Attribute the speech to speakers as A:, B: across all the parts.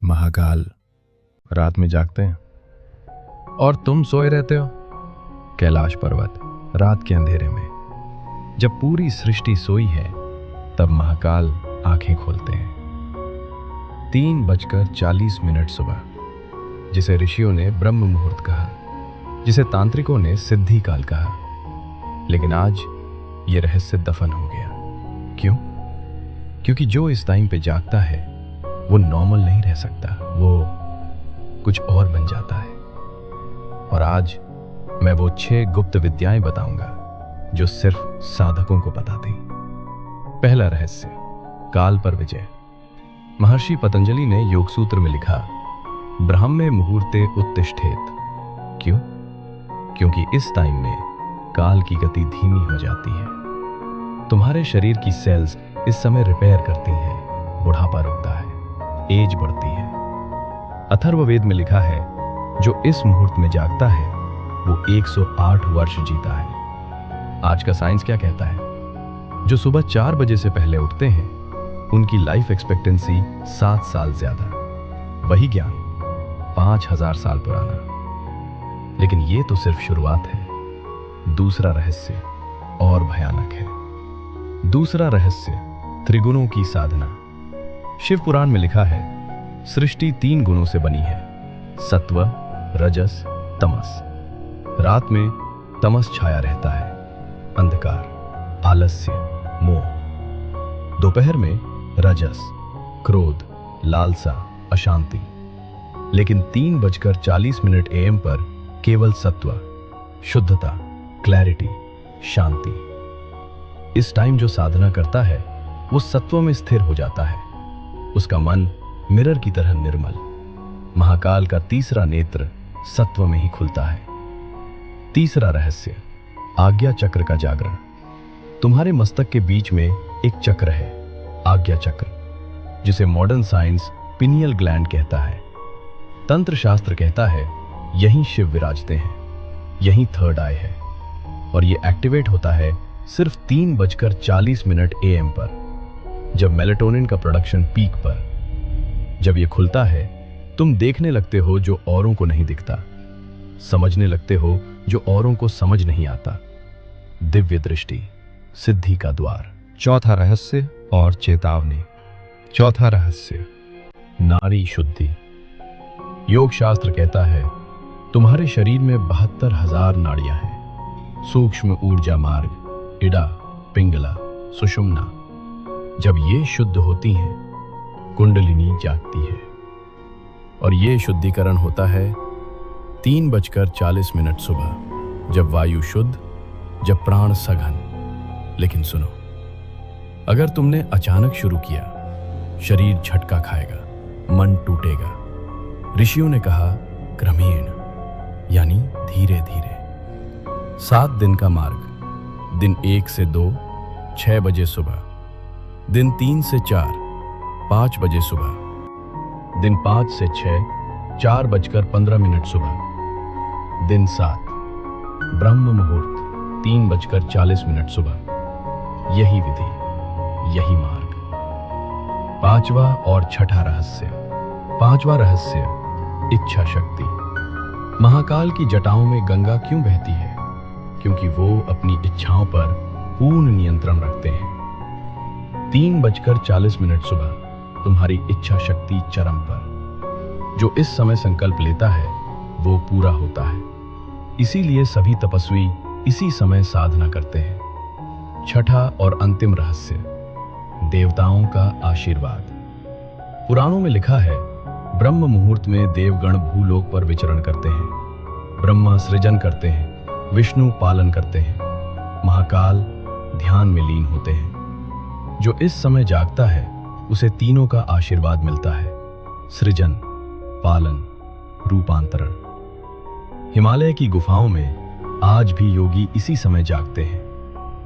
A: महाकाल रात में जागते हैं और तुम सोए रहते हो। कैलाश पर्वत रात के अंधेरे में जब पूरी सृष्टि सोई है तब महाकाल आंखें खोलते हैं। 3:40 सुबह, जिसे ऋषियों ने ब्रह्म मुहूर्त कहा, जिसे तांत्रिकों ने सिद्धि काल कहा, लेकिन आज ये रहस्य दफन हो गया। क्यों? क्योंकि जो इस टाइम पे जागता है वो नॉर्मल नहीं रह सकता, वो कुछ और बन जाता है। और आज मैं वो 6 गुप्त विद्याएं बताऊंगा जो सिर्फ साधकों को पता थी। पहला रहस्य, काल पर विजय। महर्षि पतंजलि ने योग सूत्र में लिखा, ब्राह्मे मुहूर्ते उत्तिष्ठेत। क्यों? क्योंकि इस टाइम में काल की गति धीमी हो जाती है। तुम्हारे शरीर की सेल्स इस समय रिपेयर करती हैं, बुढ़ापा रुकता है, एज बढ़ती है। अथर्ववेद में लिखा है, जो इस मुहूर्त में जागता है वो 108 वर्ष जीता है। आज का साइंस क्या कहता है? जो सुबह 4 बजे से पहले उठते हैं उनकी लाइफ एक्सपेक्टेंसी 7 साल ज्यादा। वही ज्ञान 5000 साल पुराना। लेकिन ये तो सिर्फ शुरुआत है। दूसरा रहस्य और भयानक है। दूसरा रहस्य, त्रिगुणों की साधना। शिव पुराण में लिखा है, सृष्टि 3 गुणों से बनी है, सत्व, रजस, तमस। रात में तमस छाया रहता है, अंधकार, आलस्य, मोह। दोपहर में रजस, क्रोध, लालसा, अशांति। लेकिन 3:40 AM पर केवल सत्व, शुद्धता, क्लैरिटी, शांति। इस टाइम जो साधना करता है वो सत्व में स्थिर हो जाता है। उसका मन मिरर की तरह निर्मल। महाकाल का तीसरा नेत्र सत्व में ही खुलता है। तीसरा रहस्य, आज्ञा चक्र का जागरण। तुम्हारे मस्तक के बीच में एक चक्र है, आज्ञा चक्र, जिसे मॉडर्न साइंस पिनियल ग्लैंड कहता है। तंत्र शास्त्र कहता है यहीं शिव विराजते हैं, यहीं थर्ड आई है। और ये एक्टिवेट होता है सिर्फ 3:40 AM पर, जब मेलेटोनिन का प्रोडक्शन पीक पर। जब ये खुलता है तुम देखने लगते हो जो औरों को नहीं दिखता, समझने लगते हो जो औरों को समझ नहीं आता। दिव्य दृष्टि, सिद्धि का द्वार। चौथा रहस्य और चेतावनी। चौथा रहस्य, नारी शुद्धि। योग शास्त्र कहता है तुम्हारे शरीर में 72,000 नाड़ियां हैं। सूक्ष्म ऊर्जा मार्ग, इड़ा, पिंगला, सुषुम्ना। जब ये शुद्ध होती हैं कुंडलिनी जागती है। और ये शुद्धिकरण होता है 3:40 सुबह, जब वायु शुद्ध, जब प्राण सघन। लेकिन सुनो, अगर तुमने अचानक शुरू किया, शरीर झटका खाएगा, मन टूटेगा। ऋषियों ने कहा क्रमेण, यानी धीरे धीरे। 7 दिन का मार्ग। दिन 1 से 2, 6 बजे सुबह। दिन 3 से 4, 5 बजे सुबह। दिन 5 से 6, 4:15 सुबह। दिन 7, ब्रह्म मुहूर्त, 3:40 सुबह। यही विधि, यही मार्ग। पांचवा और छठा रहस्य। पांचवा रहस्य, इच्छा शक्ति। महाकाल की जटाओं में गंगा क्यों बहती है? क्योंकि वो अपनी इच्छाओं पर पूर्ण नियंत्रण रखते हैं। 3:40 सुबह तुम्हारी इच्छा शक्ति चरम पर। जो इस समय संकल्प लेता है वो पूरा होता है। इसीलिए सभी तपस्वी इसी समय साधना करते हैं। छठा और अंतिम रहस्य, देवताओं का आशीर्वाद। पुराणों में लिखा है, ब्रह्म मुहूर्त में देवगण भूलोक पर विचरण करते हैं। ब्रह्मा सृजन करते हैं, विष्णु पालन करते हैं, महाकाल ध्यान में लीन होते हैं। जो इस समय जागता है उसे तीनों का आशीर्वाद मिलता है, सृजन, पालन, रूपांतरण। हिमालय की गुफाओं में आज भी योगी इसी समय जागते हैं।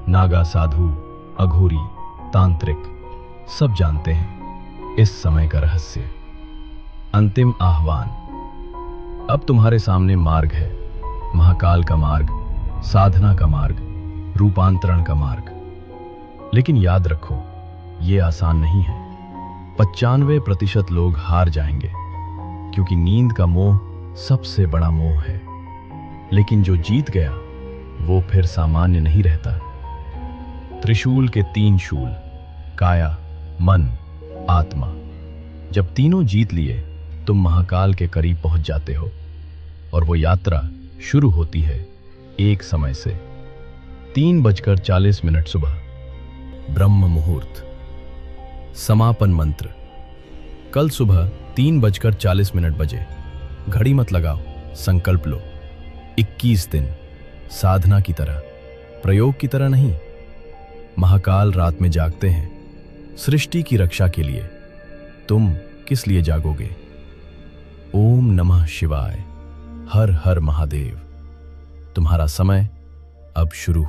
A: नागा, साधु, अघोरी, तांत्रिक सब जानते हैं इस समय का रहस्य। अंतिम आह्वान। अब तुम्हारे सामने मार्ग है, महाकाल का मार्ग, साधना का मार्ग, रूपांतरण का मार्ग। लेकिन याद रखो, ये आसान नहीं है। 95% लोग हार जाएंगे, क्योंकि नींद का मोह सबसे बड़ा मोह है। लेकिन जो जीत गया वो फिर सामान्य नहीं रहता। त्रिशूल के 3 शूल, काया, मन, आत्मा, जब तीनों जीत लिए तुम महाकाल के करीब पहुंच जाते हो और वो यात्रा शुरू होती है एक समय से। 3:40 सुबह, ब्रह्म मुहूर्त। समापन मंत्र। कल सुबह 3:40 बजे। घड़ी मत लगाओ, संकल्प लो। 21 दिन, साधना की तरह, प्रयोग की तरह नहीं। महाकाल रात में जागते हैं सृष्टि की रक्षा के लिए। तुम किस लिए जागोगे? ओम नमः शिवाय। हर हर महादेव। तुम्हारा समय अब शुरू